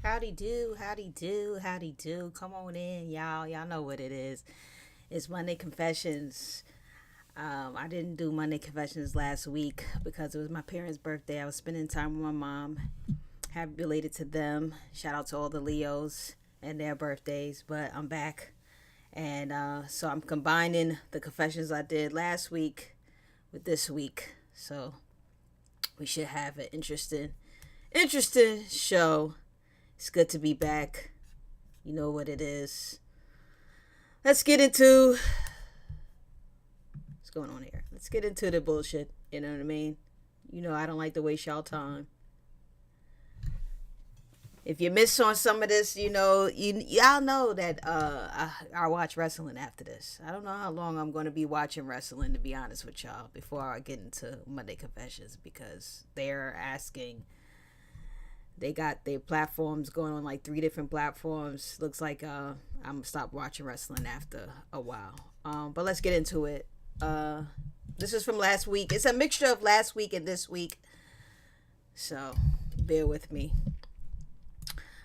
Howdy do, howdy do, howdy do. Come on in, y'all. Y'all know what it is. It's Monday Confessions. I didn't do Monday Confessions last week because it was my parents' birthday. I was spending time with my mom. Happy belated to them. Shout out to all the Leos and their birthdays. But I'm back. And so I'm combining the confessions I did last week with this week. So we should have an interesting show. It's good to be back. You know what it is. Let's get into what's going on here. Let's get into the bullshit. You know what I mean? You know I don't like to waste y'all time. If you miss on some of this, y'all know that I watch wrestling after this. I don't know how long I'm going to be watching wrestling, to be honest with y'all, before I get into Monday Confessions, because they're asking. They got their platforms going on, like 3 different platforms. Looks like I'm gonna stop watching wrestling after a while. But let's get into it. This is from last week. It's a mixture of last week and this week, so bear with me.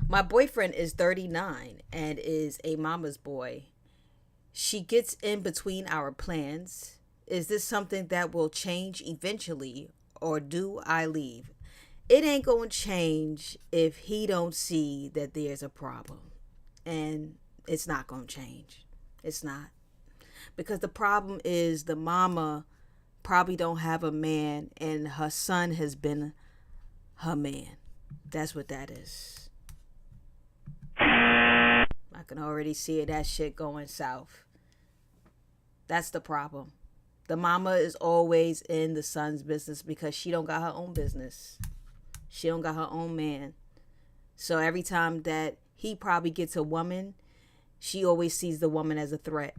My boyfriend is 39 and is a mama's boy. She gets in between our plans. Is this something that will change eventually, or do I leave? It ain't gonna change if he don't see that there's a problem. And it's not gonna change. It's not. Because the problem is the mama probably don't have a man and her son has been her man. That's what that is. I can already see that shit going south. That's the problem. The mama is always in the son's business because she don't got her own business. She don't got her own man. So every time that he probably gets a woman, she always sees the woman as a threat.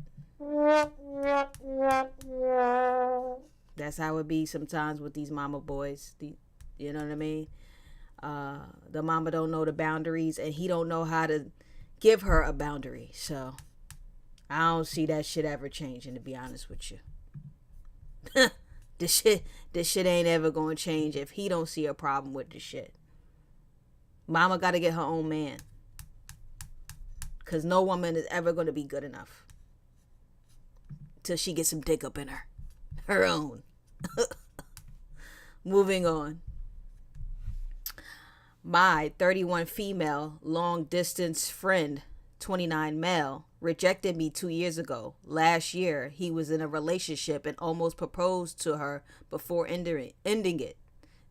That's how it be sometimes with these mama boys. You know what I mean? The mama don't know the boundaries, and he don't know how to give her a boundary. So I don't see that shit ever changing, to be honest with you. This shit ain't ever gonna change if he don't see a problem with this shit. Mama gotta get her own man. Cause no woman is ever gonna be good enough till she gets some dick up in her own. Moving on. My 31 female long distance friend, 29 male, rejected me 2 years ago. Last year, he was in a relationship and almost proposed to her before ending it.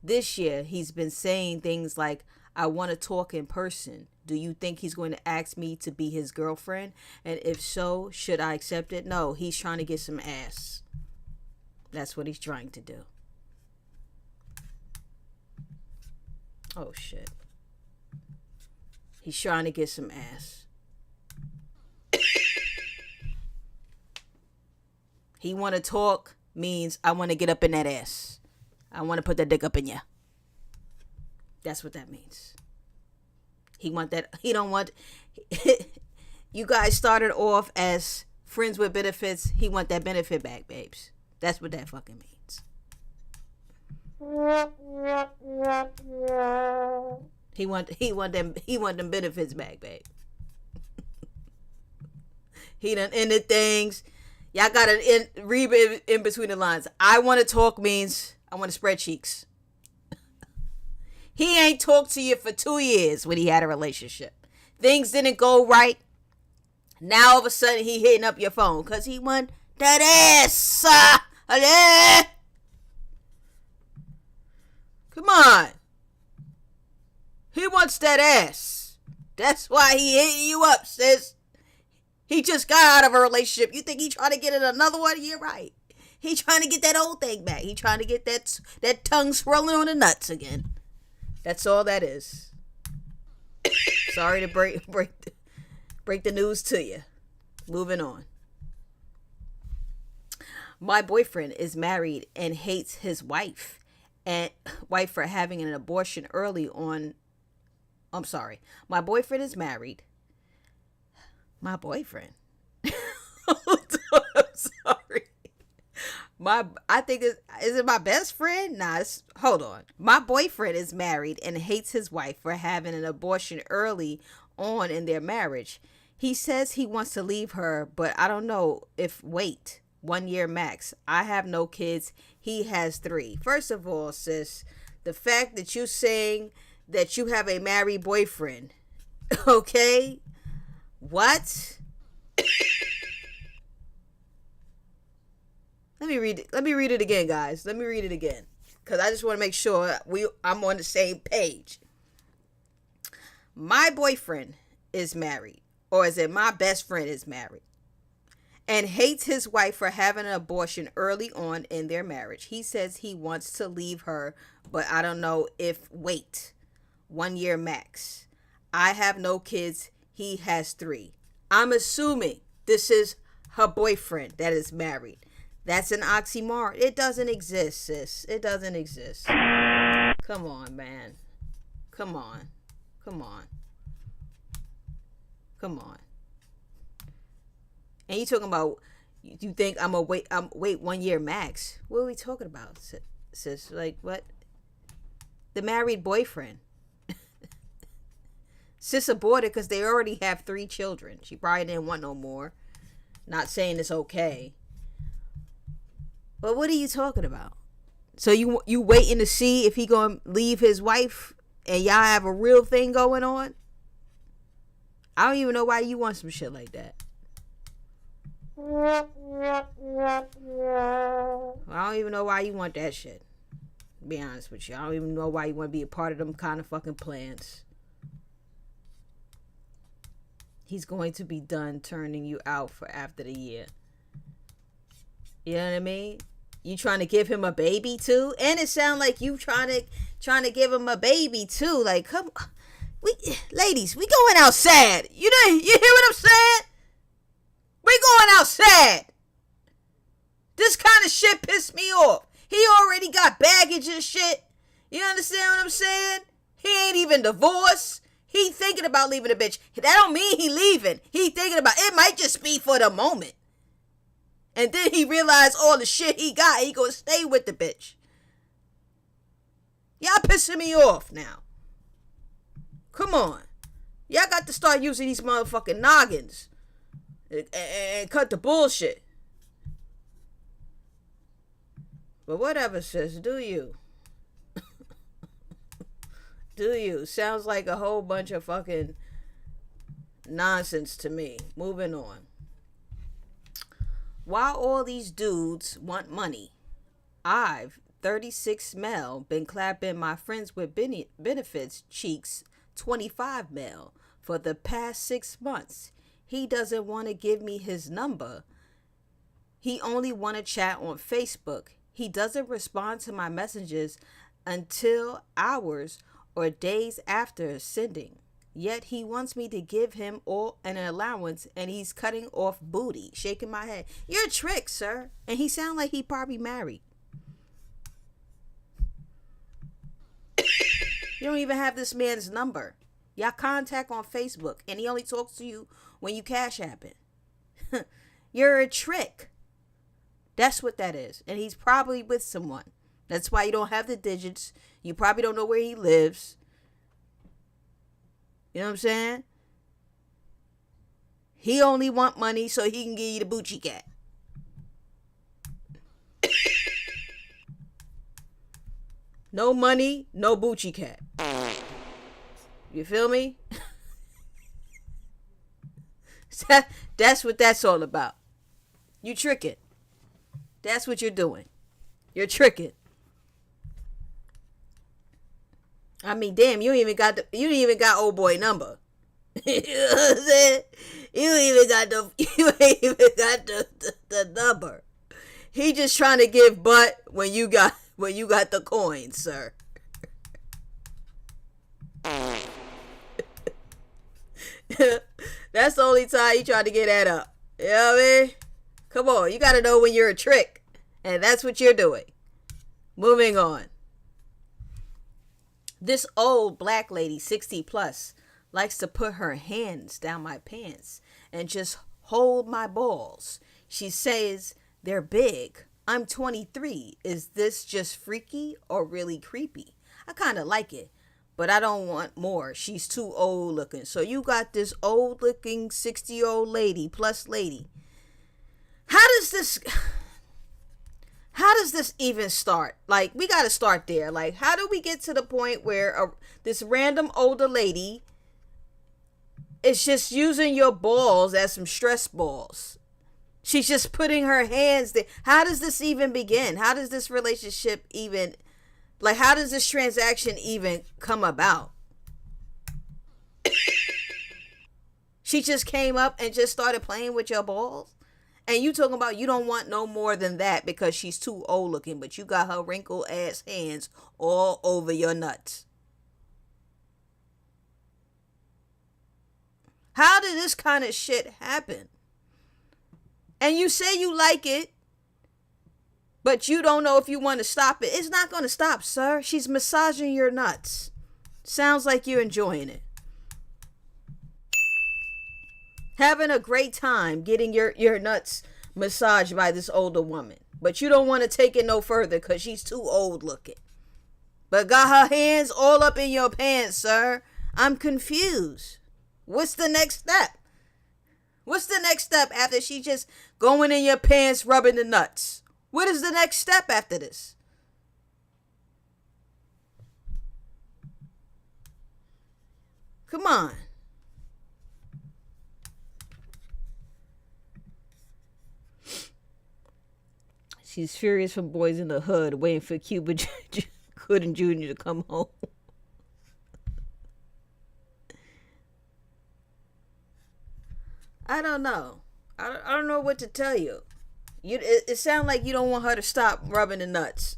This year, he's been saying things like, I want to talk in person. Do you think he's going to ask me to be his girlfriend? And if so, should I accept it? No, he's trying to get some ass. That's what he's trying to do. Oh, shit. He's trying to get some ass. He want to talk means I want to get up in that ass. I want to put that dick up in ya. That's what that means. He want that. He don't want. You guys started off as friends with benefits. He want that benefit back, babes. That's what that fucking means. He want them benefits back, babe. He done ended things. Y'all gotta read in between the lines. I want to talk means I want to spread cheeks. He ain't talked to you for 2 years when he had a relationship. Things didn't go right. Now all of a sudden he hitting up your phone because he want that ass. Come on. He wants that ass. That's why he hitting you up, sis. He just got out of a relationship. You think he trying to get in another one? You're right. He trying to get that old thing back. He trying to get that tongue swirling on the nuts again. That's all that is. Sorry to break the news to you. Moving on. My boyfriend is married and hates his wife for having an abortion early on. I'm sorry. My boyfriend is married. My boyfriend. I'm sorry. I think is it my best friend? Nah, hold on. My boyfriend is married and hates his wife for having an abortion early on in their marriage. He says he wants to leave her, but I don't know if wait 1 year max. I have no kids. He has 3. First of all, sis, the fact that you saying that you have a married boyfriend, okay? What? Let me read it. Let me read it again, guys. Let me read it again, because I just want to make sure I'm on the same page. My boyfriend is married, or is it my best friend is married, and hates his wife for having an abortion early on in their marriage. He says he wants to leave her, but I don't know if wait 1 year max. I have no kids. He has 3. I'm assuming this is her boyfriend that is married. That's an oxymoron. It doesn't exist, sis. It doesn't exist. Come on, man. Come on. Come on. Come on. And you talking about, you think I'm wait 1 year max? What are we talking about, sis? Like, what? The married boyfriend. Sis aborted because they already have 3 children. She probably didn't want no more. Not saying it's okay. But what are you talking about? So you waiting to see if he gonna leave his wife and y'all have a real thing going on? I don't even know why you want some shit like that. I don't even know why you want that shit. To be honest with you, I don't even know why you want to be a part of them kind of fucking plans. He's going to be done turning you out for after the year. You know what I mean? You trying to give him a baby too? And it sounds like you trying to give him a baby too. Like, come on. Ladies, we going outside. You hear what I'm saying? We going outside. This kind of shit pissed me off. He already got baggage and shit. You understand what I'm saying? He ain't even divorced. He thinking about leaving the bitch. That don't mean he leaving. He thinking about it. Might just be for the moment. And then he realized all the shit he got. He gonna stay with the bitch. Y'all pissing me off now. Come on. Y'all got to start using these motherfucking noggins. And cut the bullshit. But whatever, sis. Do you. Do you. Sounds like a whole bunch of fucking nonsense to me. Moving on. While all these dudes want money, I've, 36 male, been clapping my friends with benefits cheeks, 25 male, for the past 6 months. He doesn't want to give me his number. He only want to chat on Facebook. He doesn't respond to my messages until hours or days after sending. Yet he wants me to give him all an allowance, and he's cutting off booty. Shaking my head. You're a trick, sir. And he sound like he probably married. You don't even have this man's number. Y'all contact on Facebook, and he only talks to you when you cash app it. You're a trick. That's what that is. And he's probably with someone. That's why you don't have the digits. You probably don't know where he lives. You know what I'm saying? He only want money so he can give you the Bucci cat. No money, no Bucci cat. You feel me? That's what that's all about. You tricking. That's what you're doing. You're tricking. I mean, damn, you ain't even got old boy number. You know what I'm saying? You ain't even got the number. He just trying to give butt when you got the coins, sir. That's the only time you try to get that up. You know what I mean? Come on, you gotta know when you're a trick. And that's what you're doing. Moving on. This old black lady, 60 plus, likes to put her hands down my pants and just hold my balls. She says they're big. I'm 23. Is this just freaky or really creepy? I kind of like it, but I don't want more. She's too old looking. So you got this old looking 60-year-old lady plus lady. How does this even start? Like, we got to start there. Like, how do we get to the point where this random older lady is just using your balls as some stress balls? She's just putting her hands there. How does this even begin? How does this relationship even, like, how does this transaction even come about? She just came up and just started playing with your balls? And you talking about you don't want no more than that because she's too old looking, but you got her wrinkled ass hands all over your nuts. How did this kind of shit happen? And you say you like it, but you don't know if you want to stop it. It's not going to stop, sir. She's massaging your nuts. Sounds like you're enjoying it. Having a great time getting your nuts massaged by this older woman. But you don't want to take it no further because she's too old looking. But got her hands all up in your pants, sir. I'm confused. What's the next step? What's the next step after she just going in your pants, rubbing the nuts? What is the next step after this? Come on. She's furious from boys in the hood waiting for Cuba Gooding Jr. to come home. I don't know. I don't know what to tell you. It sounds like you don't want her to stop rubbing the nuts.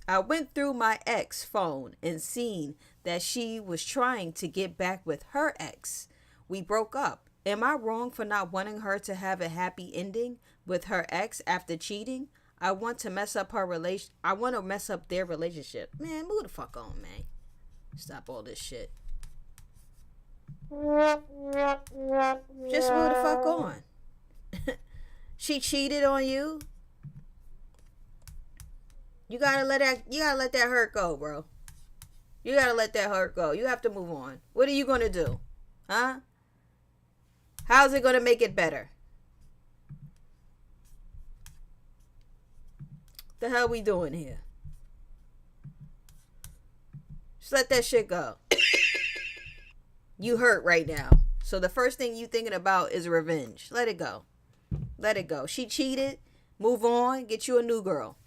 I went through my ex phone and seen that she was trying to get back with her ex. We broke up. Am I wrong for not wanting her to have a happy ending with her ex after cheating? I want to mess up I want to mess up their relationship. Man, move the fuck on, man. Stop all this shit. Just move the fuck on. She cheated on you. You gotta let that hurt go, bro. You gotta let that hurt go. You have to move on. What are you gonna do? Huh? How's it gonna make it better? The hell we doing here? Just let that shit go. You hurt right now. So the first thing you thinking about is revenge. Let it go. Let it go. She cheated. Move on. Get you a new girl.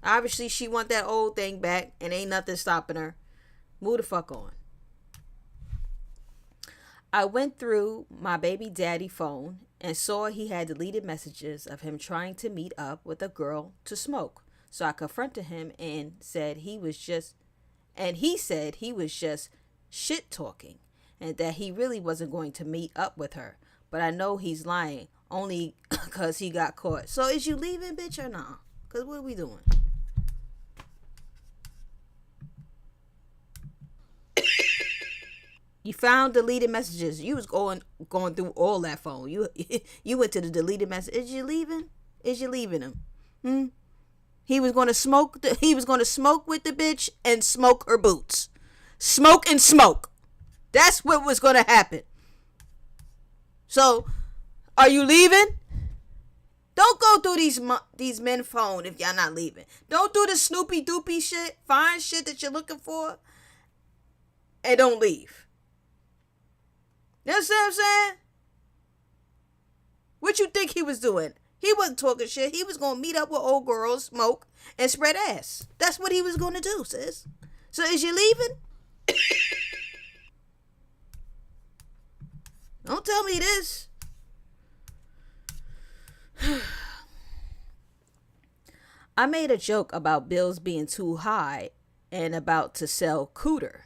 Obviously, she want that old thing back and ain't nothing stopping her. Move the fuck on. I went through my baby daddy phone and saw he had deleted messages of him trying to meet up with a girl to smoke. So I confronted him and said he said he was just shit talking and that he really wasn't going to meet up with her. But I know he's lying only because he got caught. So is you leaving, bitch, or not? Because what are we doing? You found deleted messages. You was going through all that phone. You went to the deleted message. Is you leaving? Is you leaving him? He was going to smoke. He was going to smoke with the bitch and smoke her boots. Smoke and smoke. That's what was going to happen. So, are you leaving? Don't go through these men phone if y'all not leaving. Don't do the snoopy doopy shit. Find shit that you're looking for, and don't leave. You know what I'm saying? What you think he was doing? He wasn't talking shit. He was going to meet up with old girls, smoke, and spread ass. That's what he was going to do, sis. So is you leaving? Don't tell me this. I made a joke about bills being too high and about to sell cooter.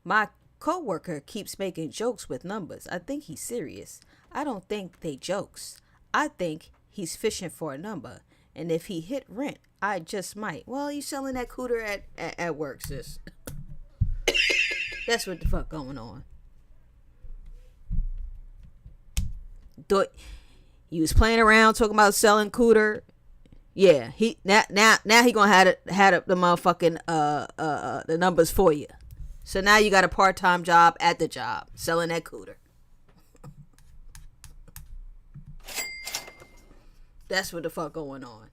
My coworker keeps making jokes with numbers. I think he's serious. I don't think they jokes. I think he's fishing for a number. And if he hit rent, I just might. Well, you selling that cooter at work, sis. That's what the fuck going on. You was playing around talking about selling cooter. Yeah, he now he gonna have the motherfucking the numbers for you. So now you got a part-time job at the job selling that cooter. That's what the fuck going on.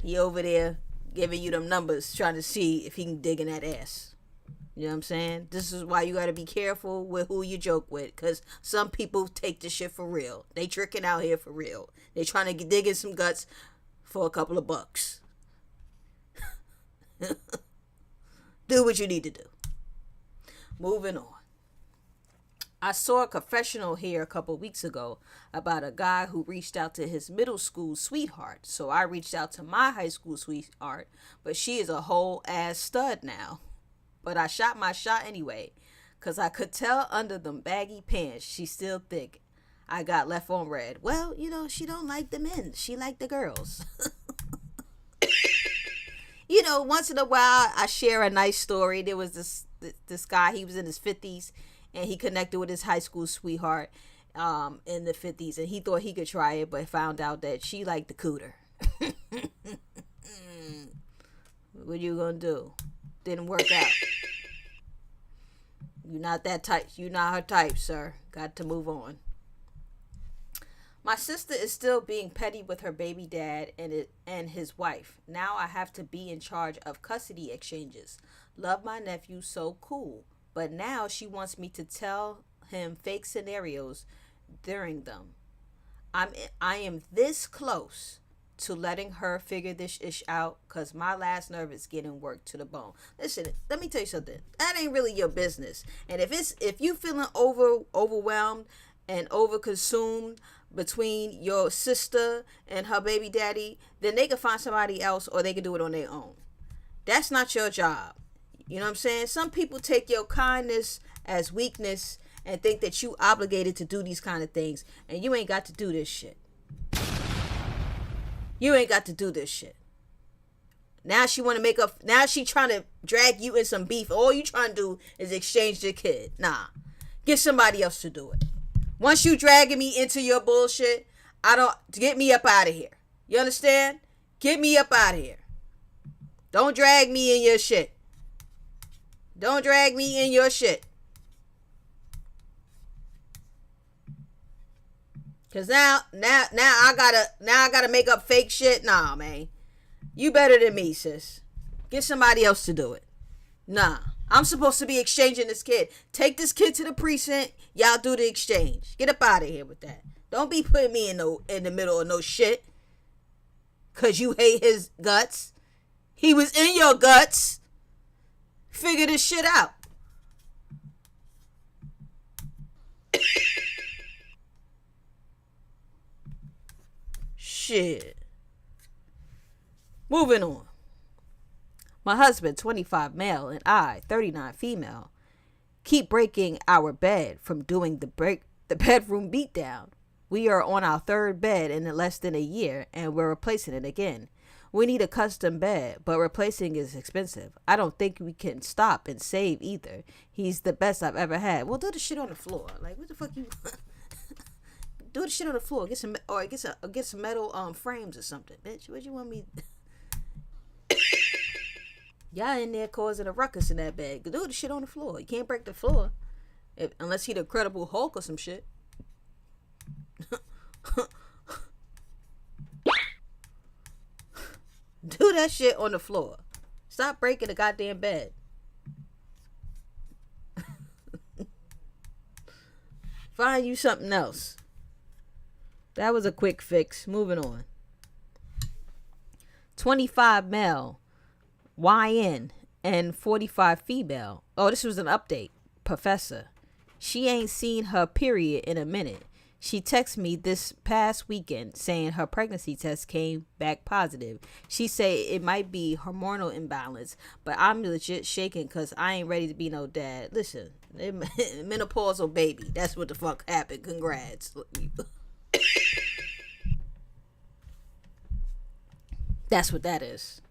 He over there giving you them numbers, trying to see if he can dig in that ass. You know what I'm saying? This is why you got to be careful with who you joke with, because some people take this shit for real. They tricking out here for real. They trying to dig in some guts for a couple of bucks. Do what you need to do. Moving on. I saw a confessional here a couple weeks ago about a guy who reached out to his middle school sweetheart. So I reached out to my high school sweetheart, but she is a whole ass stud now. But I shot my shot anyway, because I could tell under them baggy pants she's still thick. I got left on red. Well, you know, she don't like the men. She like the girls. You know, once in a while I share a nice story. There was this guy, he was in his 50s. And he connected with his high school sweetheart in the 50s. And he thought he could try it, but found out that she liked the cooter. What you gonna do? Didn't work out. You're not that type. You're not her type, sir. Got to move on. My sister is still being petty with her baby dad and his wife. Now I have to be in charge of custody exchanges. Love my nephew, so cool. But now she wants me to tell him fake scenarios during them. I am this close to letting her figure this ish out, because my last nerve is getting worked to the bone. Listen, let me tell you something. That ain't really your business. And if you feeling overwhelmed and overconsumed between your sister and her baby daddy, then they can find somebody else, or they can do it on their own. That's not your job. You know what I'm saying? Some people take your kindness as weakness and think that you obligated to do these kind of things, and you ain't got to do this shit. You ain't got to do this shit. Now she want to make up. Now she trying to drag you in some beef. All you trying to do is exchange your kid. Nah, get somebody else to do it. Once you dragging me into your bullshit, get me up out of here. You understand? Get me up out of here. Don't drag me in your shit. Don't drag me in your shit. Cause now I gotta make up fake shit. Nah, man. You better than me, sis. Get somebody else to do it. Nah. I'm supposed to be exchanging this kid. Take this kid to the precinct. Y'all do the exchange. Get up out of here with that. Don't be putting me in the middle of no shit. Cause you hate his guts. He was in your guts. Figure this shit out. Shit. Moving on. My husband, 25 male, and I, 39 female, keep breaking our bed from doing the bedroom beatdown. We are on our third bed in less than a year, and we're replacing it again. We need a custom bed, but replacing is expensive. I don't think we can stop and save either. He's the best I've ever had. Well, do the shit on the floor. Like, what the fuck you... Do the shit on the floor. Get some metal frames or something, bitch. What you want me... Y'all in there causing a ruckus in that bed. Do the shit on the floor. You can't break the floor. Unless he the Incredible Hulk or some shit. Do that shit on the floor. Stop breaking the goddamn bed. Find you something else. That was a quick fix. Moving on. 25 male, YN, and 45 female. Oh, this was an update. Professor. She ain't seen her period in a minute. She texted me this past weekend saying her pregnancy test came back positive. She say it might be hormonal imbalance, but I'm legit shaking because I ain't ready to be no dad. Listen, menopausal baby. That's what the fuck happened. Congrats. That's what that is.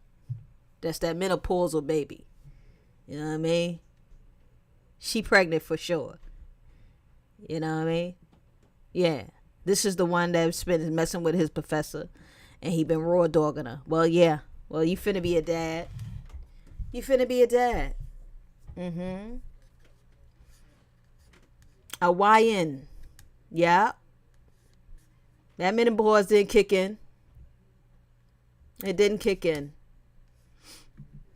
That's that menopausal baby. You know what I mean? She pregnant for sure. You know what I mean? Yeah. This is the one that's been messing with his professor, and he been raw dogging her. Well, yeah. Well, you finna be a dad. You finna be a dad. Mm-hmm. A YN. Yeah. That menopause didn't kick in. It didn't kick in.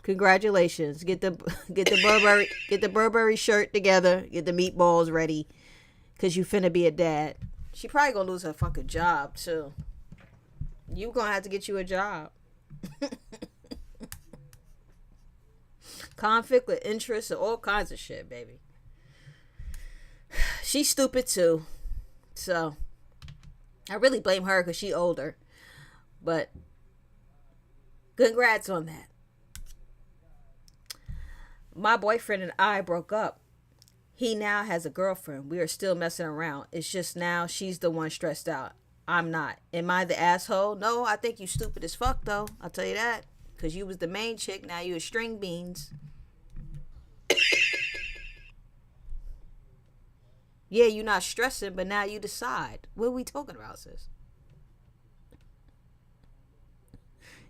Congratulations. Get the Burberry shirt together. Get the meatballs ready. Cause you finna be a dad. She probably gonna lose her fucking job too. You gonna have to get you a job. Conflict with interest and all kinds of shit, baby. She's stupid too. So I really blame her because she older. But congrats on that. My boyfriend and I broke up. He now has a girlfriend. We are still messing around. It's just now she's the one stressed out. I'm not. Am I the asshole? No, I think you stupid as fuck though. I'll tell you that. Because you was the main chick. Now you a string beans. Yeah, you're not stressing, but now you decide. What are we talking about, sis?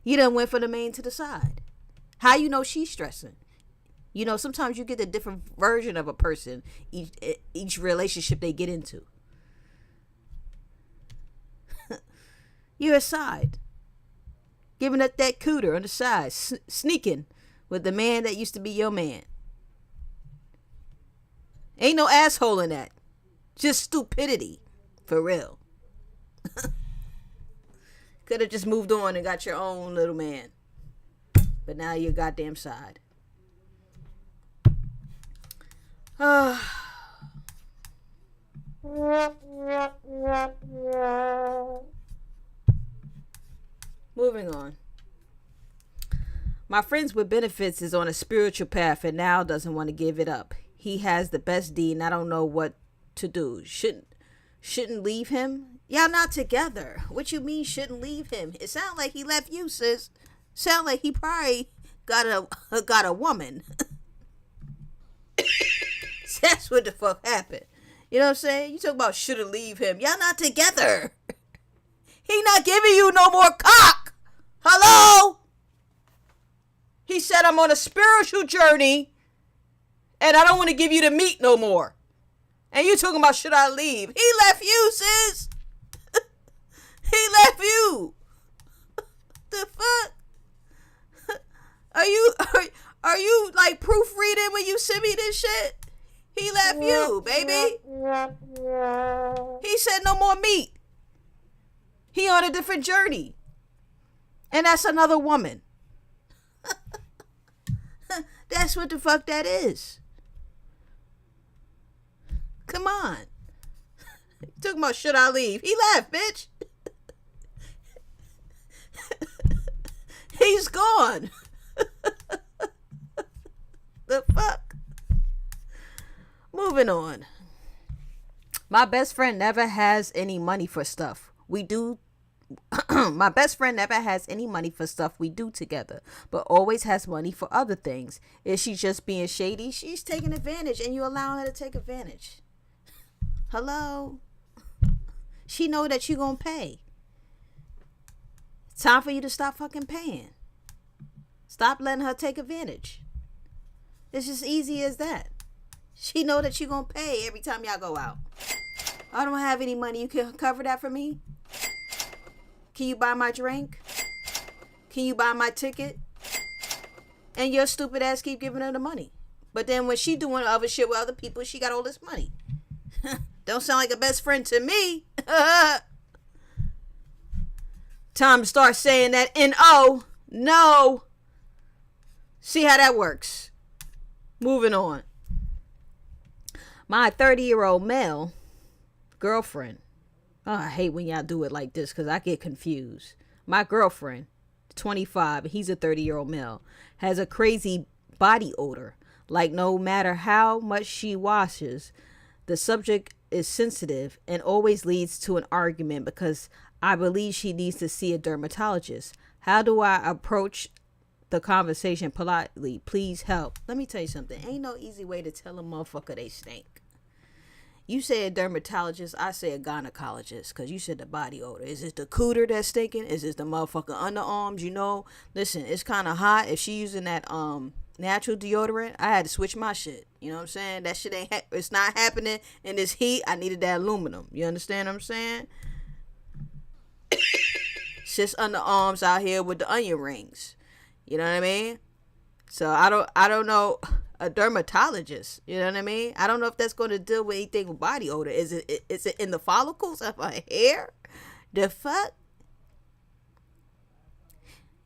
You done went for the main to decide. How you know she's stressing? You know, sometimes you get a different version of a person each relationship they get into. You're aside. Giving up that cooter on the side. Sneaking with the man that used to be your man. Ain't no asshole in that. Just stupidity. For real. Could have just moved on and got your own little man. But now you're goddamn side. Moving on. My friends with benefits is on a spiritual path and now doesn't want to give it up. He has the best deed and I don't know what to do. Shouldn't leave him? Y'all not together. What you mean shouldn't leave him? It sounds like he left you, sis. Sound like he probably got a woman. That's what the fuck happened. You know what I'm saying? You talk about shouldn't leave him. Y'all not together. He not giving you no more cock. Hello? He said I'm on a spiritual journey and I don't want to give you the meat no more. And you talking about should I leave? He left you, sis. He left you. The fuck? Are you like proofreading when you send me this shit? He left you, baby. He said no more meat. He on a different journey. And that's another woman. That's what the fuck that is. Come on. Talking about should I leave? He left, bitch. He's gone. The fuck? Moving on. My best friend never has any money for stuff we do. My best friend never has any money for stuff we do together, but always has money for other things. Is she just being shady? She's taking advantage and you allowing her to take advantage. Hello? She know that you gonna pay. It's time for you to stop fucking paying. Stop letting her take advantage. It's just easy as that. She know that you gonna pay every time y'all go out. I don't have any money. You can cover that for me? Can you buy my drink? Can you buy my ticket? And your stupid ass keep giving her the money. But then when she doing other shit with other people, she got all this money. Don't sound like a best friend to me. Time to start saying that N-O. No. See how that works. Moving on. My 30-year-old male girlfriend. Oh, I hate when y'all do it like this because I get confused. My girlfriend, 25, he's a 30-year-old male, has a crazy body odor. Like no matter how much she washes, the subject is sensitive and always leads to an argument because I believe she needs to see a dermatologist. How do I approach the conversation politely? Please help. Let me tell you something. Ain't no easy way to tell a motherfucker they stink. You say a dermatologist, I say a gynecologist, because you said the body odor. Is it the cooter that's stinking? Is it the motherfucking underarms? You know, listen, it's kind of hot. If she using that natural deodorant, I had to switch my shit. You know what I'm saying? That shit ain't, it's not happening in this heat. I needed that aluminum. You understand what I'm saying? It's just underarms out here with the onion rings. You know what I mean? So I don't know. A dermatologist, you know what I mean? I don't know if that's going to deal with anything with body odor. Is it in the follicles of her hair? The fuck?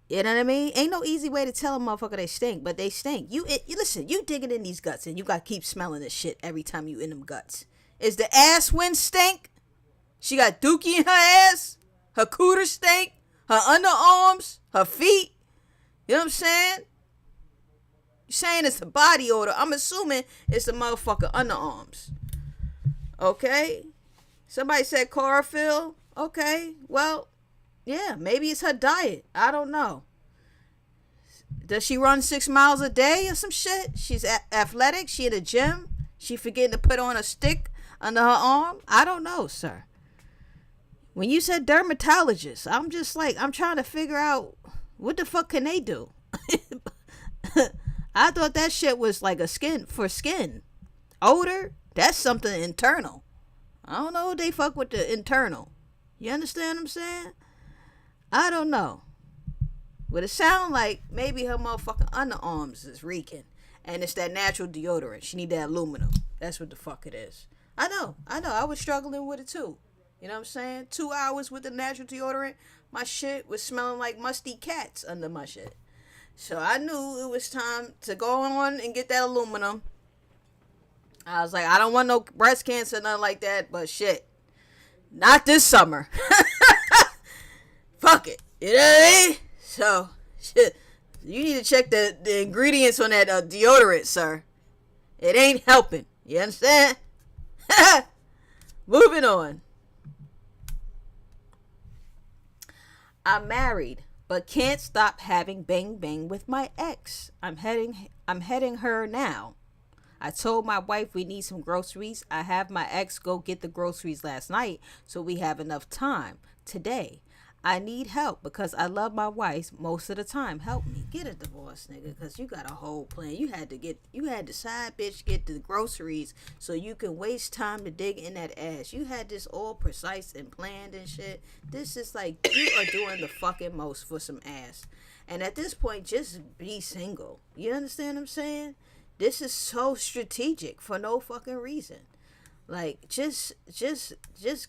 You know what I mean? Ain't no easy way to tell a motherfucker they stink, but they stink. You listen, you digging in these guts and you got to keep smelling this shit every time you in them guts. Is the ass wind stink? She got dookie in her ass? Her cooter stink? Her underarms? Her feet? You know what I'm saying? Saying it's a body odor. I'm assuming it's the motherfucker underarms. Okay? Somebody said chlorophyll. Okay. Well, yeah, maybe it's her diet. I don't know. Does she run 6 miles a day or some shit? She's athletic. She in the gym. She forgetting to put on a stick under her arm. I don't know, sir. When you said dermatologist, I'm just like, I'm trying to figure out what the fuck can they do? I thought that shit was like a skin for skin. Odor, that's something internal. I don't know if they fuck with the internal. You understand what I'm saying? I don't know. But it sound like maybe her motherfucking underarms is reeking. And it's that natural deodorant. She need that aluminum. That's what the fuck it is. I know. I was struggling with it too. You know what I'm saying? 2 hours with the natural deodorant. My shit was smelling like musty cats under my shit. So I knew it was time to go on and get that aluminum. I was like, I don't want no breast cancer, nothing like that, but shit. Not this summer. Fuck it. You know what I mean? So, shit. You need to check the ingredients on that deodorant, sir. It ain't helping. You understand? Moving on. I'm married, but can't stop having bang bang with my ex. I'm heading her now. I told my wife we need some groceries. I have my ex go get the groceries last night so we have enough time today. I need help because I love my wife most of the time. Help me. Get a divorce, nigga, because you got a whole plan. You had the side bitch get the groceries so you can waste time to dig in that ass. You had this all precise and planned and shit. This is like you are doing the fucking most for some ass. And at this point, just be single. You understand what I'm saying? This is so strategic for no fucking reason. Like, just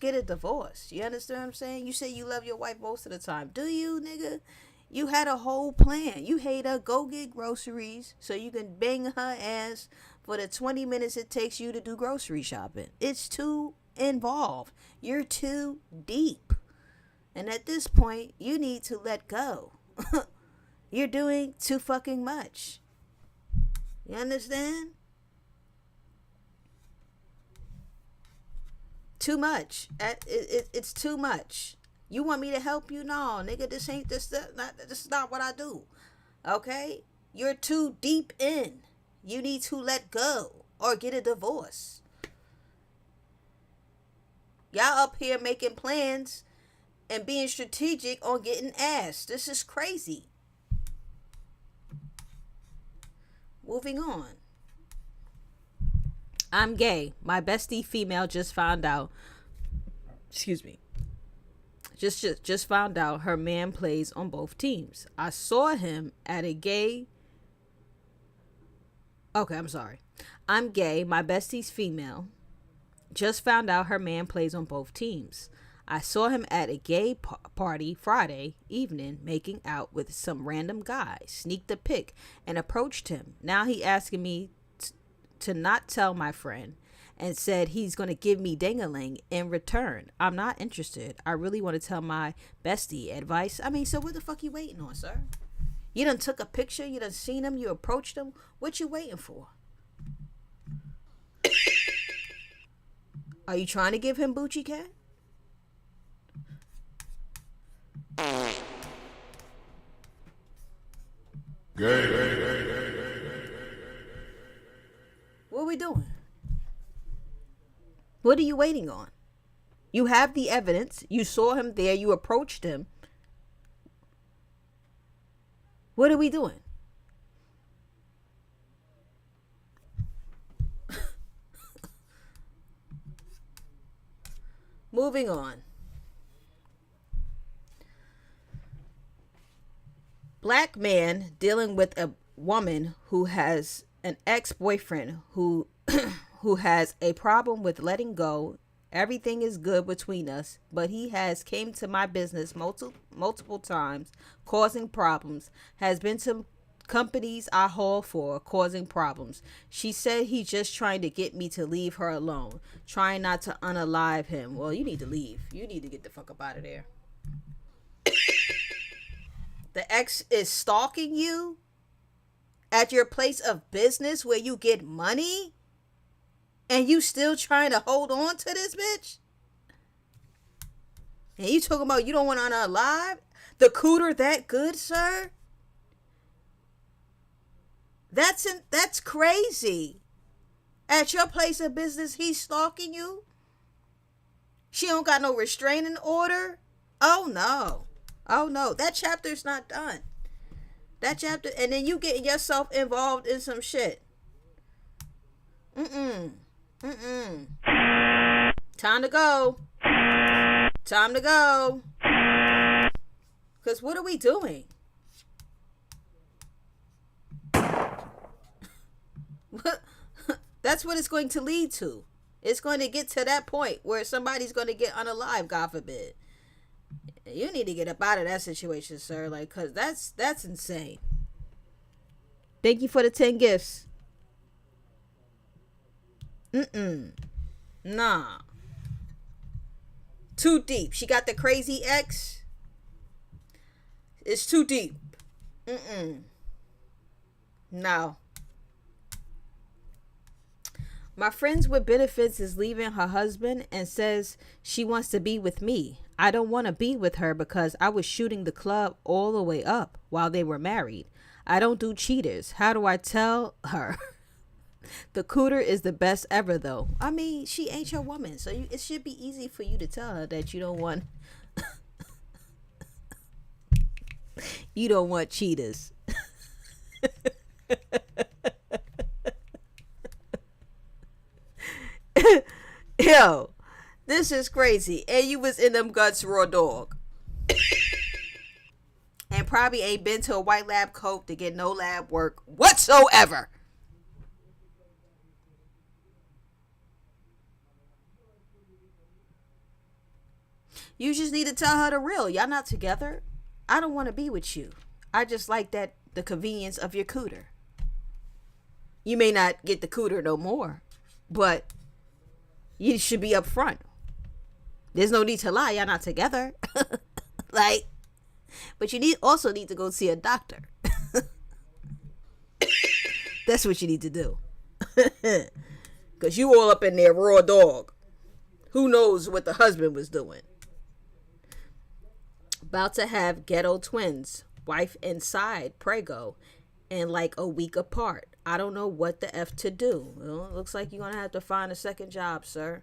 get a divorce. You understand what I'm saying? You say you love your wife most of the time. Do you, nigga? You had a whole plan. You hate her go get groceries so you can bang her ass for the 20 minutes it takes you to do grocery shopping. It's too involved. You're too deep. And at this point, you need to let go. You're doing too fucking much. You understand? Too much. It's too much. You want me to help you? No, nigga, this is not what I do. Okay? You're too deep in. You need to let go or get a divorce. Y'all up here making plans and being strategic on getting ass. This is crazy. Moving on. I'm gay. My bestie female just found out. Excuse me. Just found out her man plays on both teams. I saw him at a gay. Okay, I'm sorry. I'm gay. My bestie's female. Just found out her man plays on both teams. I saw him at a gay party Friday evening making out with some random guy. Sneaked a pic and approached him. Now he asking me to not tell my friend and said he's going to give me ding-a-ling in return. I'm not interested. I really want to tell my bestie advice. I mean, so what the fuck you waiting on, sir? You done took a picture. You done seen him. You approached him. What you waiting for? Are you trying to give him Boochie Cat? What are we doing? What are you waiting on? You have the evidence. You saw him there. You approached him. What are we doing? Moving on. Black man dealing with a woman who has an ex-boyfriend who who has a problem with letting go. Everything is good between us, but he has came to my business multiple times, causing problems. Has been to companies I haul for, causing problems. She said he's just trying to get me to leave her alone, trying not to unalive him. Well, you need to leave. You need to get the fuck up out of there. The ex is stalking you at your place of business where you get money, and you still trying to hold on to this bitch? And you talking about you don't want to unalive? The cooter that good, sir? That's crazy. At your place of business, he's stalking you? She don't got no restraining order? Oh no. Oh no. That chapter's not done. That chapter, and then you getting yourself involved in some shit. Time to go. Time to go. Because what are we doing? That's what it's going to lead to. It's going to get to that point where somebody's going to get unalive, God forbid. You need to get up out of that situation, sir. Like, because that's insane. Thank you for the 10 gifts. Nah. Too deep. She got the crazy ex. It's too deep. No. My friends with benefits is leaving her husband and says she wants to be with me. I don't want to be with her because I was shooting the club all the way up while they were married. I don't do cheaters. How do I tell her? The cooter is the best ever, though. I mean, she ain't your woman, so it should be easy for you to tell her that you don't want you don't want cheaters. Yo, this is crazy. And you was in them guts raw dog. And probably ain't been to a white lab coat to get no lab work whatsoever. You just need to tell her the real. Y'all not together. I don't want to be with you. I just like that the convenience of your cooter. You may not get the cooter no more, but you should be upfront. There's no need to lie. Y'all not together. Like, but you also need to go see a doctor. That's what you need to do. Because you all up in there raw dog. Who knows what the husband was doing. About to have ghetto twins. Wife inside. Prego. And like a week apart. I don't know what the F to do. Well, it looks like you're going to have to find a second job, sir.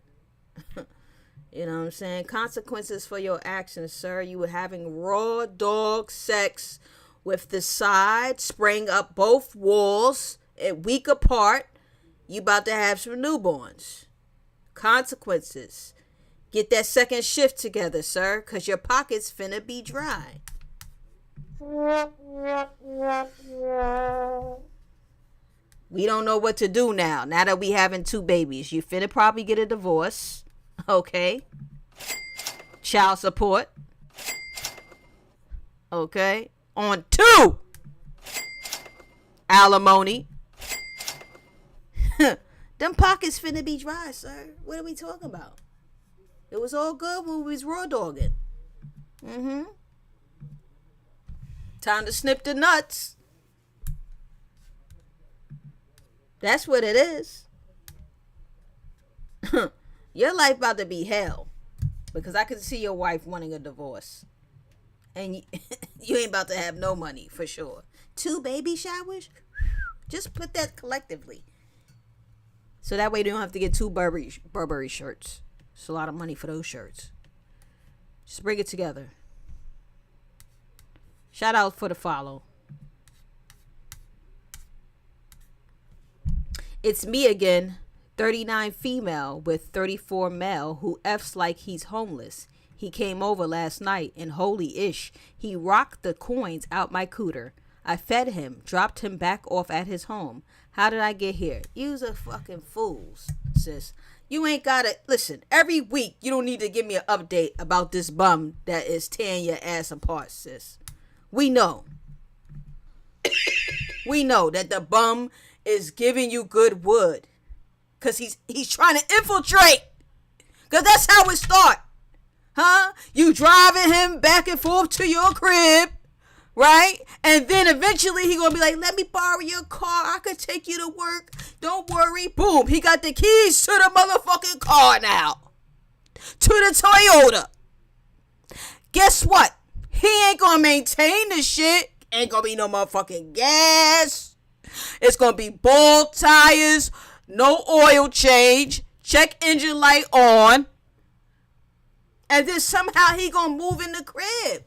You know what I'm saying? Consequences for your actions, sir. You were having raw dog sex with the side, spraying up both walls a week apart. You about to have some newborns. Consequences. Get that second shift together, sir, because your pocket's finna be dry. We don't know what to do now that we having 2 babies. You finna probably get a divorce. Okay. Child support. Okay. On 2. Alimony. Them pockets finna be dry, sir. What are we talking about? It was all good when we was raw dogging. Time to snip the nuts. That's what it is. Your life about to be hell. Because I can see your wife wanting a divorce. And you ain't about to have no money, for sure. 2 baby showers? Just put that collectively. So that way they don't have to get two Burberry shirts. It's a lot of money for those shirts. Just bring it together. Shout out for the follow. It's me again, 39 female with 34 male who F's like he's homeless. He came over last night and holy ish, he rocked the coins out my cooter. I fed him, dropped him back off at his home. How did I get here? You's a fucking fools, sis. You ain't gotta, listen, every week you don't need to give me an update about this bum that is tearing your ass apart, sis. We know. We know that the bum is giving you good wood. Cause he's trying to infiltrate. Cause that's how it start. Huh? You driving him back and forth to your crib. Right? And then eventually he gonna be like, let me borrow your car. I could take you to work. Don't worry. Boom. He got the keys to the motherfucking car now. To the Toyota. Guess what? He ain't gonna maintain the shit. Ain't gonna be no motherfucking gas. It's gonna be ball tires. No oil change. Check engine light on. And then somehow he gonna move in the crib.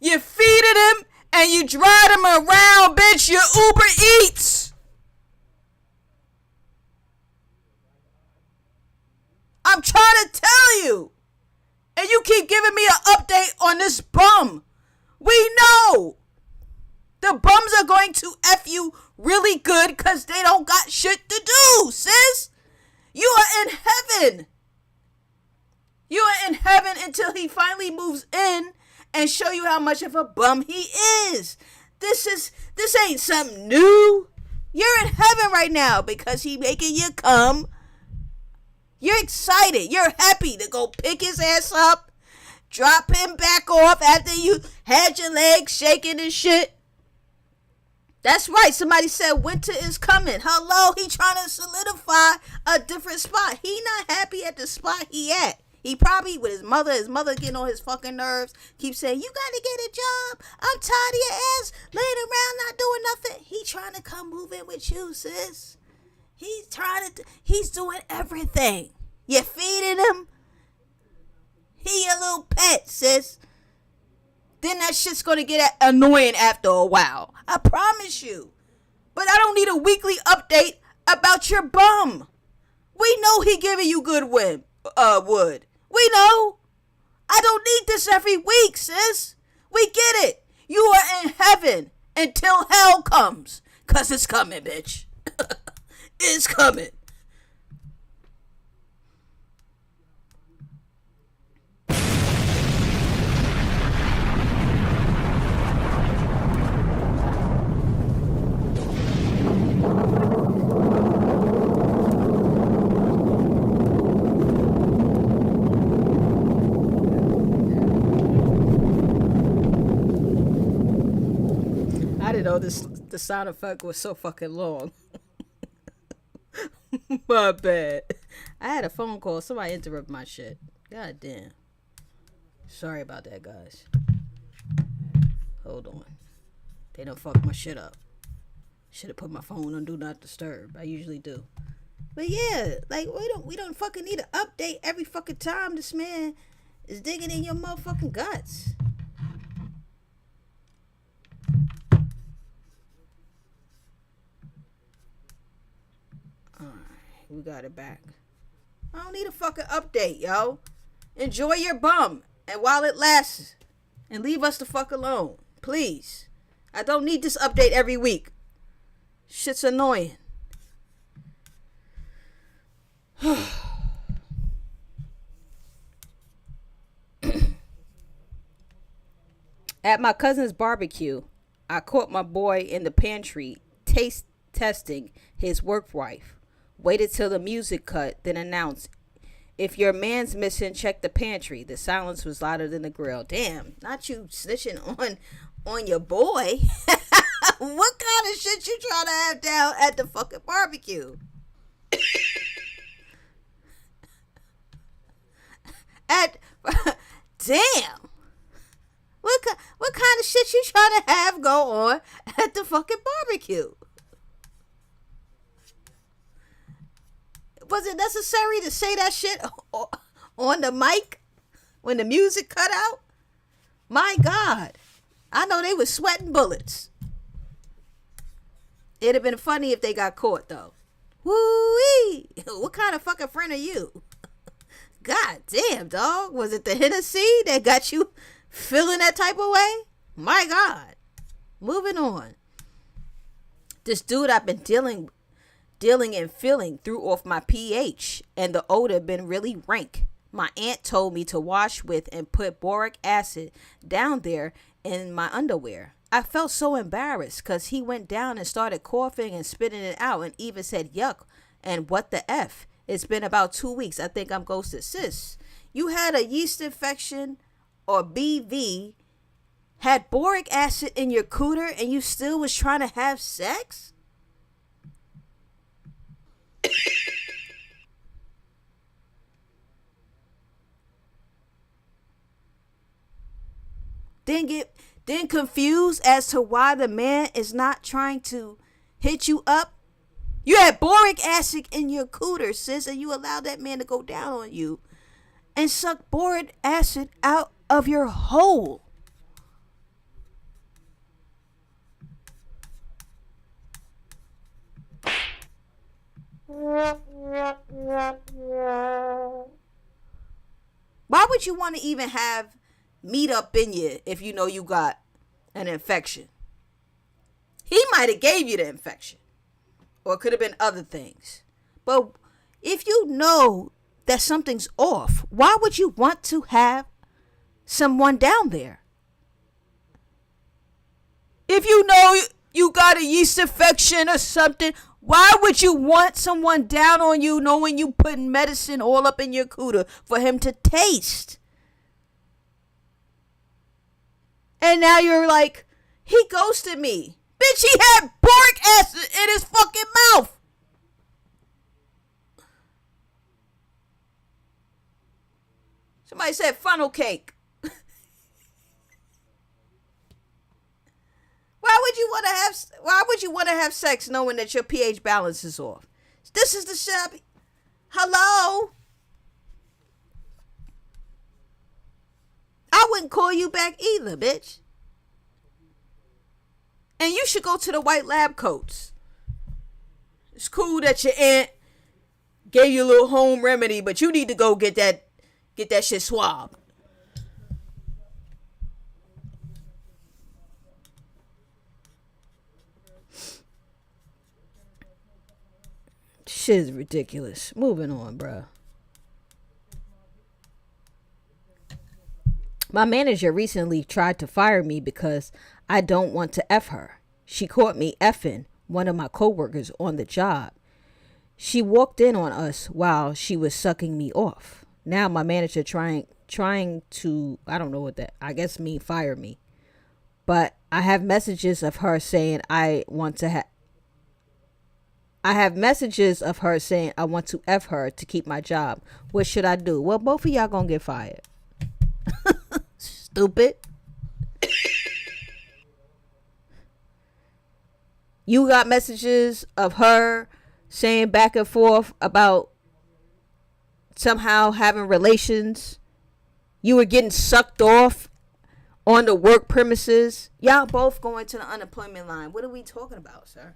You feeded him and you drive him around, bitch. You Uber Eats. I'm trying to tell you. And you keep giving me an update on this bum. We know. The bums are going to F you really good because they don't got shit to do, sis. You are in heaven. You are in heaven until he finally moves in and show you how much of a bum he is. This ain't something new. You're in heaven right now because he making you come. You're excited. You're happy to go pick his ass up, drop him back off after you had your legs shaking and shit. That's right. Somebody said winter is coming. Hello, he trying to solidify a different spot. He not happy at the spot he at. He probably with his mother getting on his fucking nerves, keep saying, you gotta get a job. I'm tired of your ass laying around not doing nothing. He trying to come move in with you, sis. He's doing everything. You feeding him. He a little pet, sis. Then that shit's gonna get annoying after a while. I promise you. But I don't need a weekly update about your bum. We know he giving you good wood. We know. I don't need this every week, sis. We get it. You are in heaven until hell comes. Cause it's coming, bitch. It's coming. I didn't know the sound effect was so fucking long. My bad. I had a phone call. Somebody interrupted my shit. God damn. Sorry about that, guys. Hold on. They done fucked my shit up. Should have put my phone on Do Not Disturb. I usually do. But yeah, like we don't fucking need an update every fucking time this man is digging in your motherfucking guts. We got it back. I don't need a fucking update, yo. Enjoy your bum. And while it lasts. And leave us the fuck alone. Please. I don't need this update every week. Shit's annoying. At my cousin's barbecue, I caught my boy in the pantry taste testing his work wife. Waited till the music cut, then announced, if your man's missing, check the pantry. The silence was louder than the grill. Damn, not you snitching on your boy. What kind of shit you trying to have down at the fucking barbecue? Damn. What kind of shit you trying to have go on at the fucking barbecue? it necessary to say that shit on the mic when the music cut out? My God. I know they was sweating bullets. It'd have been funny if they got caught, though. Woo-wee. What kind of fucking friend are you? God damn, dog. Was it the Hennessy that got you feeling that type of way? My God. Moving on. This dude I've been dealing and feeling threw off my pH, and the odor been really rank. My aunt told me to wash with and put boric acid down there in my underwear. I felt so embarrassed because he went down and started coughing and spitting it out and even said yuck and what the F. It's been about 2 weeks. I think I'm ghosted. Sis, you had a yeast infection or BV, had boric acid in your cooter, and you still was trying to have sex? Then confused as to why the man is not trying to hit you up. You had boric acid in your cooter, sis, and you allowed that man to go down on you and suck boric acid out of your hole. Why would you want to even have meat up in you if you know you got an infection? He might have gave you the infection, or it could have been other things. But if you know that something's off, why would you want to have someone down there? If you know you got a yeast infection or something, why would you want someone down on you knowing you putting medicine all up in your cooter for him to taste? And now you're like, he ghosted me. Bitch, he had boric acid in his fucking mouth. Somebody said funnel cake. Why would you want to have sex knowing that your pH balance is off? This is the shop. Hello? I wouldn't call you back either, bitch. And you should go to the white lab coats. It's cool that your aunt gave you a little home remedy, but you need to go get that shit swabbed. Shit is ridiculous. Moving on, bruh. My manager recently tried to fire me because I don't want to F her. She caught me effing one of my coworkers on the job. She walked in on us while she was sucking me off. Now my manager trying to, I don't know what that, I guess mean fire me. But I have messages of her saying I want to F her to keep my job. What should I do? Well, both of y'all gonna get fired. Stupid. You got messages of her saying back and forth about somehow having relations. You were getting sucked off on the work premises. Y'all both going to the unemployment line. What are we talking about, sir?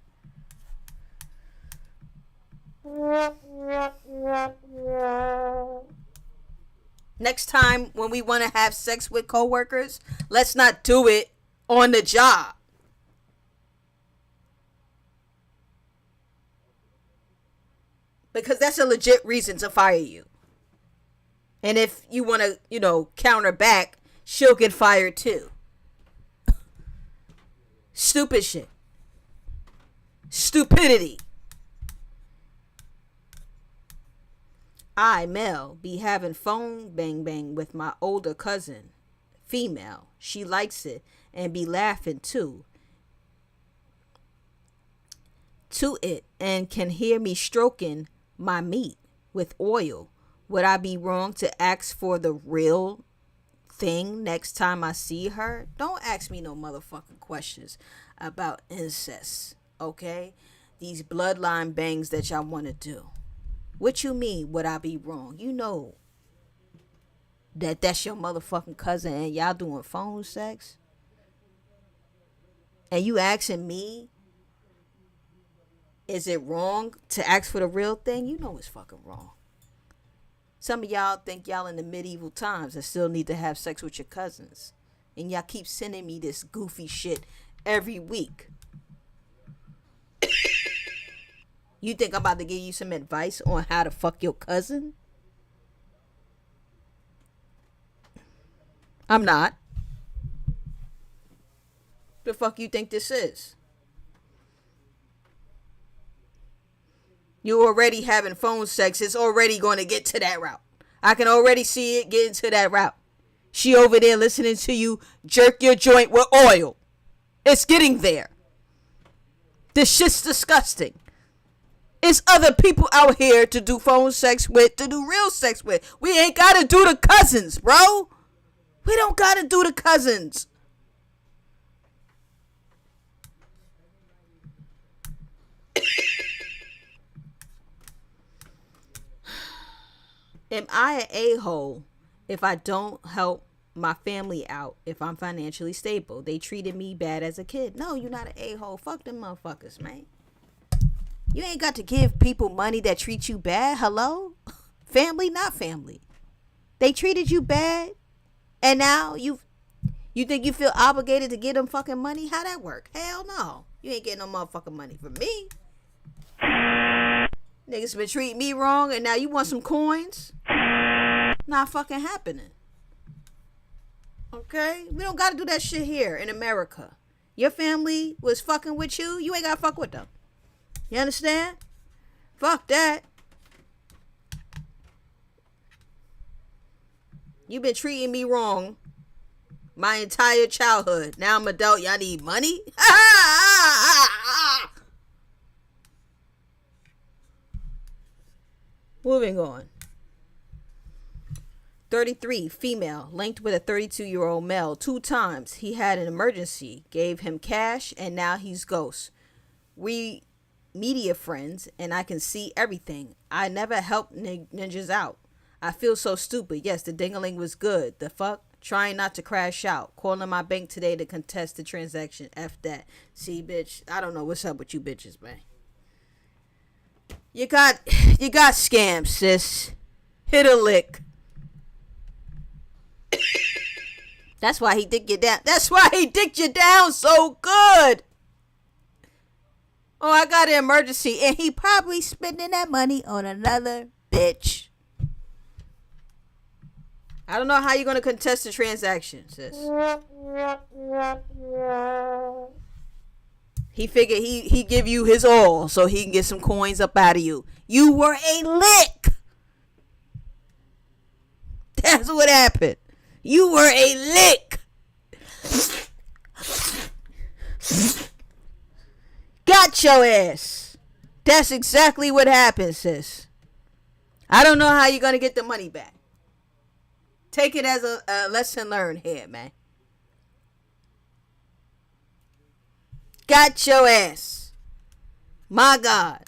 Next time when we want to have sex with coworkers, let's not do it on the job. Because that's a legit reason to fire you. And if you want to, counter back, she'll get fired too. Stupid shit. Stupidity. I, Mel, be having phone bang bang with my older cousin, female. She likes it and be laughing too. To it and can hear me stroking my meat with oil. Would I be wrong to ask for the real thing next time I see her? Don't ask me no motherfucking questions about incest, okay? These bloodline bangs that y'all want to do. What you mean, would I be wrong? You know that's your motherfucking cousin and y'all doing phone sex? And you asking me, is it wrong to ask for the real thing? You know it's fucking wrong. Some of y'all think y'all in the medieval times and still need to have sex with your cousins. And y'all keep sending me this goofy shit every week. You think I'm about to give you some advice on how to fuck your cousin? I'm not. The fuck you think this is? You already having phone sex. It's already going to get to that route. I can already see it getting to that route. She over there listening to you jerk your joint with oil. It's getting there. This shit's disgusting. It's other people out here to do phone sex with, to do real sex with. We ain't got to do the cousins, bro. We don't got to do the cousins. Am I an a-hole if I don't help my family out if I'm financially stable? They treated me bad as a kid. No, you're not an a-hole. Fuck them motherfuckers, man. You ain't got to give people money that treat you bad. Hello? Family, not family. They treated you bad, and now you think you feel obligated to give them fucking money? How that work? Hell no. You ain't getting no motherfucking money from me. Niggas been treating me wrong, and now you want some coins? Not fucking happening. Okay? We don't gotta do that shit here in America. Your family was fucking with you, you ain't gotta fuck with them. You understand? Fuck that. You been treating me wrong my entire childhood. Now I'm adult, y'all need money? Moving on. 33, female, linked with a 32-year-old male 2 times. He had an emergency, gave him cash, and now he's ghost. We media friends, and I can see everything. I never helped ninjas out. I feel so stupid. Yes, the dingling was good. The fuck? Trying not to crash out. Calling my bank today to contest the transaction. F that. See, bitch, I don't know what's up with you bitches, man. You got scammed, sis. Hit a lick. That's why he dicked you down. That's why he dicked you down so good. Oh, I got an emergency. And he probably spending that money on another bitch. I don't know how you're going to contest the transaction, sis. He figured he give you his all so he can get some coins up out of you. You were a lick. That's what happened. You were a lick. Got your ass. That's exactly what happened, sis. I don't know how you're going to get the money back. Take it as a lesson learned here, man. Got your ass. My God.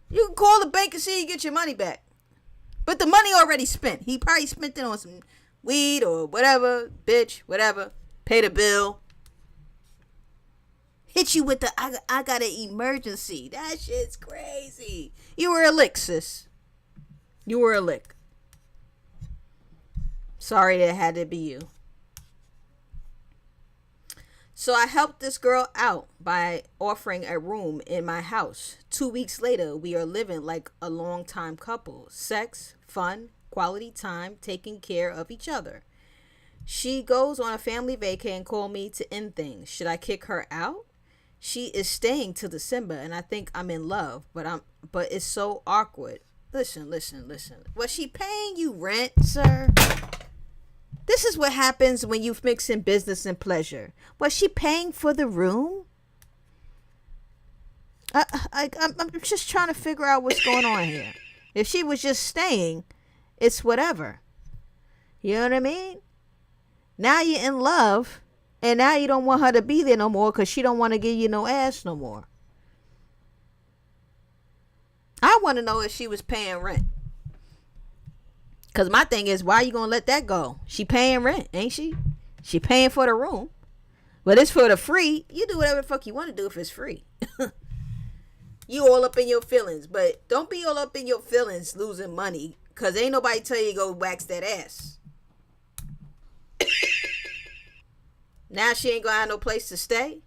You can call the bank and see you get your money back. But the money already spent. He probably spent it on some weed or whatever. Bitch, whatever. Pay the bill. Hit you with the, I got an emergency. That shit's crazy. You were a lick, sis. You were a lick. Sorry that it had to be you. So I helped this girl out by offering a room in my house. 2 weeks later, we are living like a long-time couple. Sex, fun, quality time, taking care of each other. She goes on a family vacay and called me to end things. Should I kick her out? She is staying till December, and I think I'm in love, but it's so awkward. Listen. Was she paying you rent, sir? This is what happens when you mix in business and pleasure. Was she paying for the room? I'm just trying to figure out what's going on here. If she was just staying, it's whatever. You know what I mean? Now you're in love, and now you don't want her to be there no more because she don't want to give you no ass no more. I want to know if she was paying rent. Because my thing is, why are you going to let that go? She paying rent, ain't she? She paying for the room. But it's for the free. You do whatever the fuck you want to do if it's free. You all up in your feelings. But don't be all up in your feelings losing money. Because ain't nobody tell you to go wax that ass. Now she ain't going to have no place to stay.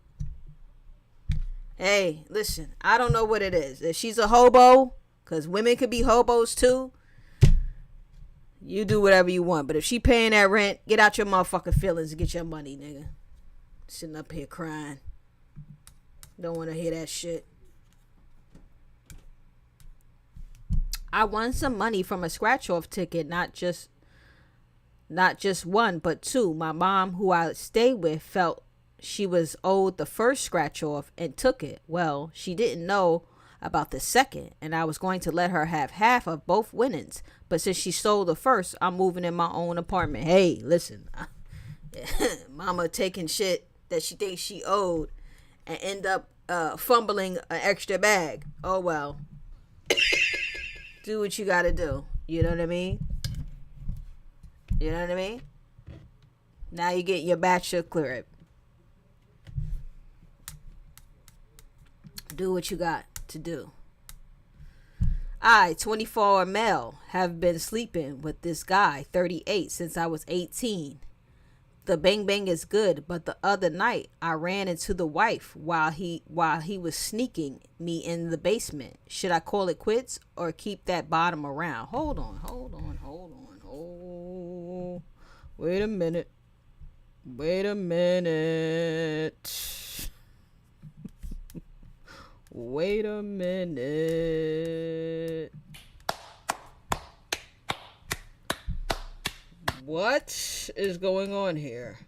Hey, listen. I don't know what it is. If she's a hobo, because women could be hobos too. You do whatever you want. But if she paying that rent, get out your motherfucking feelings and get your money, nigga. Sitting up here crying. Don't want to hear that shit. I won some money from a scratch-off ticket, not just one, but two. My mom, who I stay with, felt she was owed the first scratch-off and took it. Well, she didn't know about the second, and I was going to let her have half of both winnings. But since she stole the first, I'm moving in my own apartment. Hey, listen. Mama taking shit that she thinks she owed and end up fumbling an extra bag. Oh, well. Do what you gotta do. You know what I mean? You know what I mean? Now you get your bachelor crib. Do what you got to do. I, 24 male, have been sleeping with this guy, 38, since I was 18. The bang bang is good, but the other night I ran into the wife while he was sneaking me in the basement. Should I call it quits or keep that bottom around? Hold on. Wait a minute. Wait a minute. What is going on here?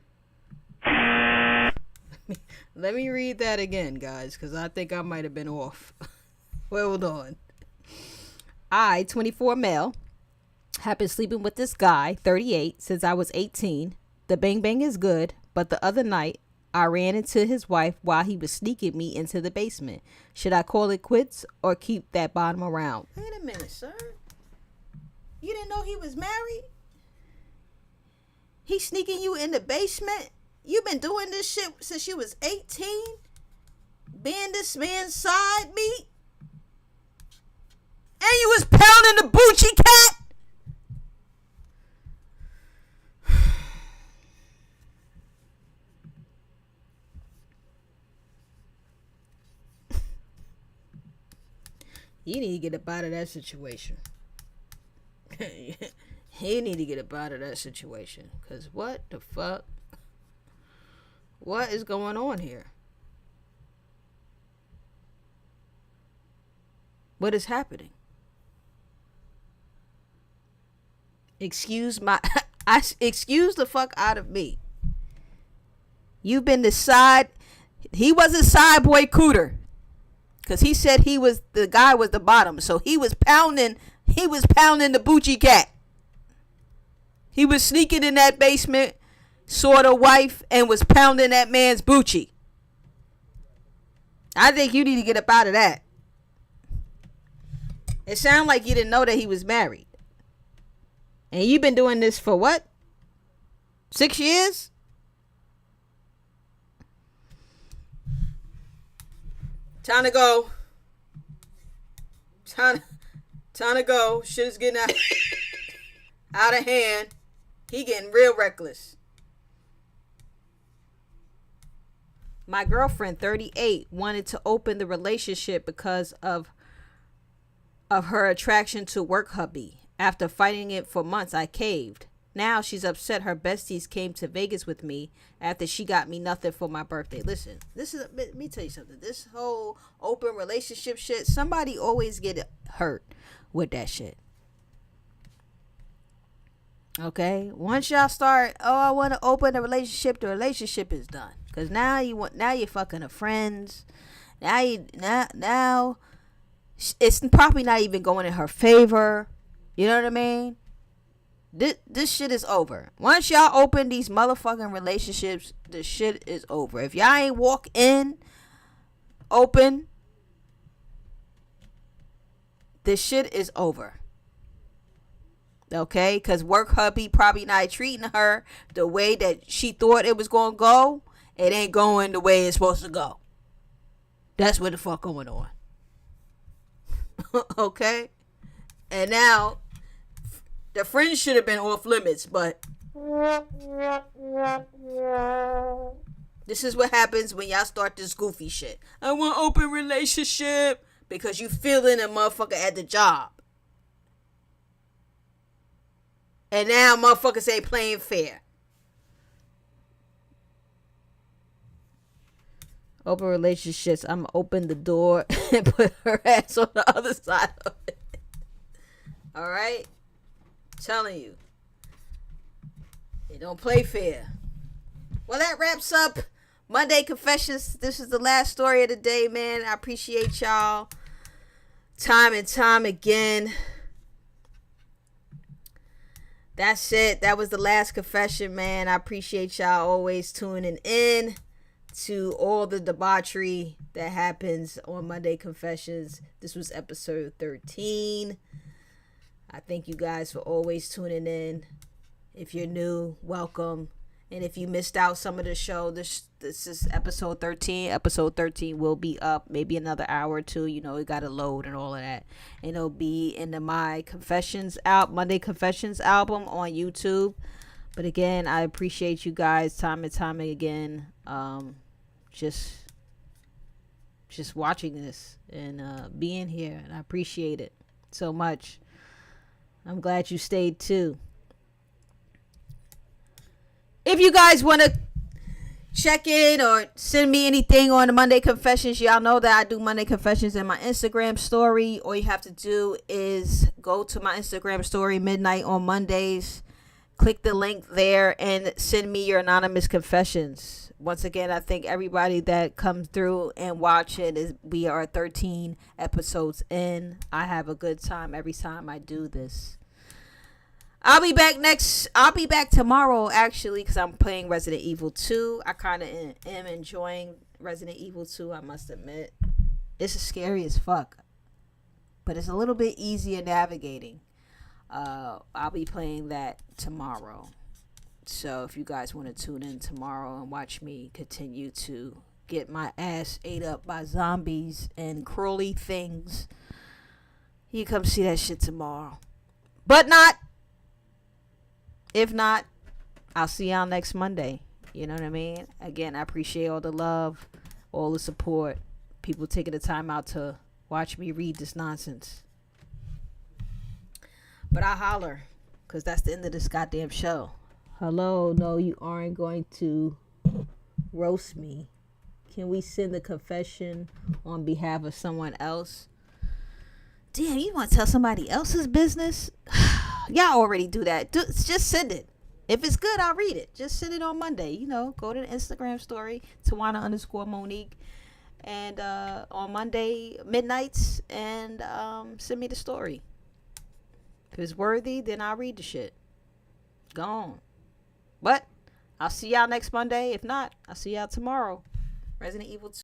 Let me read that again, guys, because I think I might have been off. Hold on. I, 24 male, have been sleeping with this guy, 38, since I was 18. The bang bang is good, but the other night I ran into his wife while he was sneaking me into the basement. Should I call it quits or keep that bottom around? Wait a minute, sir. You didn't know he was married? He's sneaking you in the basement? You've been doing this shit since you was 18? Being this man's side meat? And you was pounding the Bucci cat? You need to get up out of that situation. You need to get up out of that situation. Because what the fuck? What is going on here? What is happening? Excuse the fuck out of me. You've been the side. He wasn't side boy cooter. Because he said the guy was the bottom. So he was pounding the Bucci cat. He was sneaking in that basement, saw the wife, and was pounding that man's Bucci. I think you need to get up out of that. It sounds like you didn't know that he was married. And you've been doing this for what? 6 years? Time to go. Time to go. Shit is getting out of hand. He getting real reckless. My girlfriend, 38, wanted to open the relationship because of her attraction to work hubby. After fighting it for months, I caved. Now she's upset her besties came to Vegas with me after she got me nothing for my birthday. Listen, let me tell you something. This whole open relationship shit, somebody always get hurt with that shit. Okay? Once y'all start, I want to open a relationship, the relationship is done. Because now you're fucking her friends. Now it's probably not even going in her favor. You know what I mean? This shit is over. Once y'all open these motherfucking relationships, the shit is over. If y'all ain't walk in open, this shit is over. Okay, because work hubby probably not treating her the way that she thought it was going to go. It ain't going the way it's supposed to go. That's what the fuck going on. Okay? And now, the friends should have been off limits, but this is what happens when y'all start this goofy shit. I want open relationship because you feeling a motherfucker at the job. And now motherfuckers ain't playing fair. Open relationships. I'm gonna open the door and put her ass on the other side of it. Alright? Telling you. They don't play fair. Well, that wraps up Monday Confessions. This is the last story of the day, man. I appreciate y'all. Time and time again. That's it. That was the last confession, man. I appreciate y'all always tuning in to all the debauchery that happens on Monday Confessions. This was episode 13. I thank you guys for always tuning in. If you're new, welcome. And if you missed out some of the show, this is episode 13. Episode 13 will be up maybe another hour or two. You know, it got to load and all of that. And it'll be in the Monday Confessions album on YouTube. But again, I appreciate you guys time and time again. Just watching this and being here. And I appreciate it so much. I'm glad you stayed too. If you guys want to check in or send me anything on the Monday Confessions, y'all know that I do Monday Confessions in my Instagram story. All you have to do is go to my Instagram story midnight on Mondays. Click the link there and send me your anonymous confessions. Once again, I thank everybody that comes through and watch it. We are 13 episodes in. I have a good time every time I do this. I'll be back tomorrow, actually, because I'm playing Resident Evil 2. I kind of am enjoying Resident Evil 2, I must admit. It's scary as fuck, but it's a little bit easier navigating. I'll be playing that tomorrow. So if you guys want to tune in tomorrow and watch me continue to get my ass ate up by zombies and cruelly things, you come see that shit tomorrow. But not. If not, I'll see y'all next Monday. You know what I mean? Again, I appreciate all the love, all the support, people taking the time out to watch me read this nonsense. But I holler, because that's the end of this goddamn show. Hello, no, you aren't going to roast me. Can we send the confession on behalf of someone else? Damn, you want to tell somebody else's business? Y'all already do that. Just send it. If it's good, I'll read it. Just send it on Monday. You know, go to the Instagram story, Tawana_Monique. And on Monday, midnights, and send me the story. If it's worthy, then I'll read the shit. Go on. But I'll see y'all next Monday. If not, I'll see y'all tomorrow. Resident Evil 2.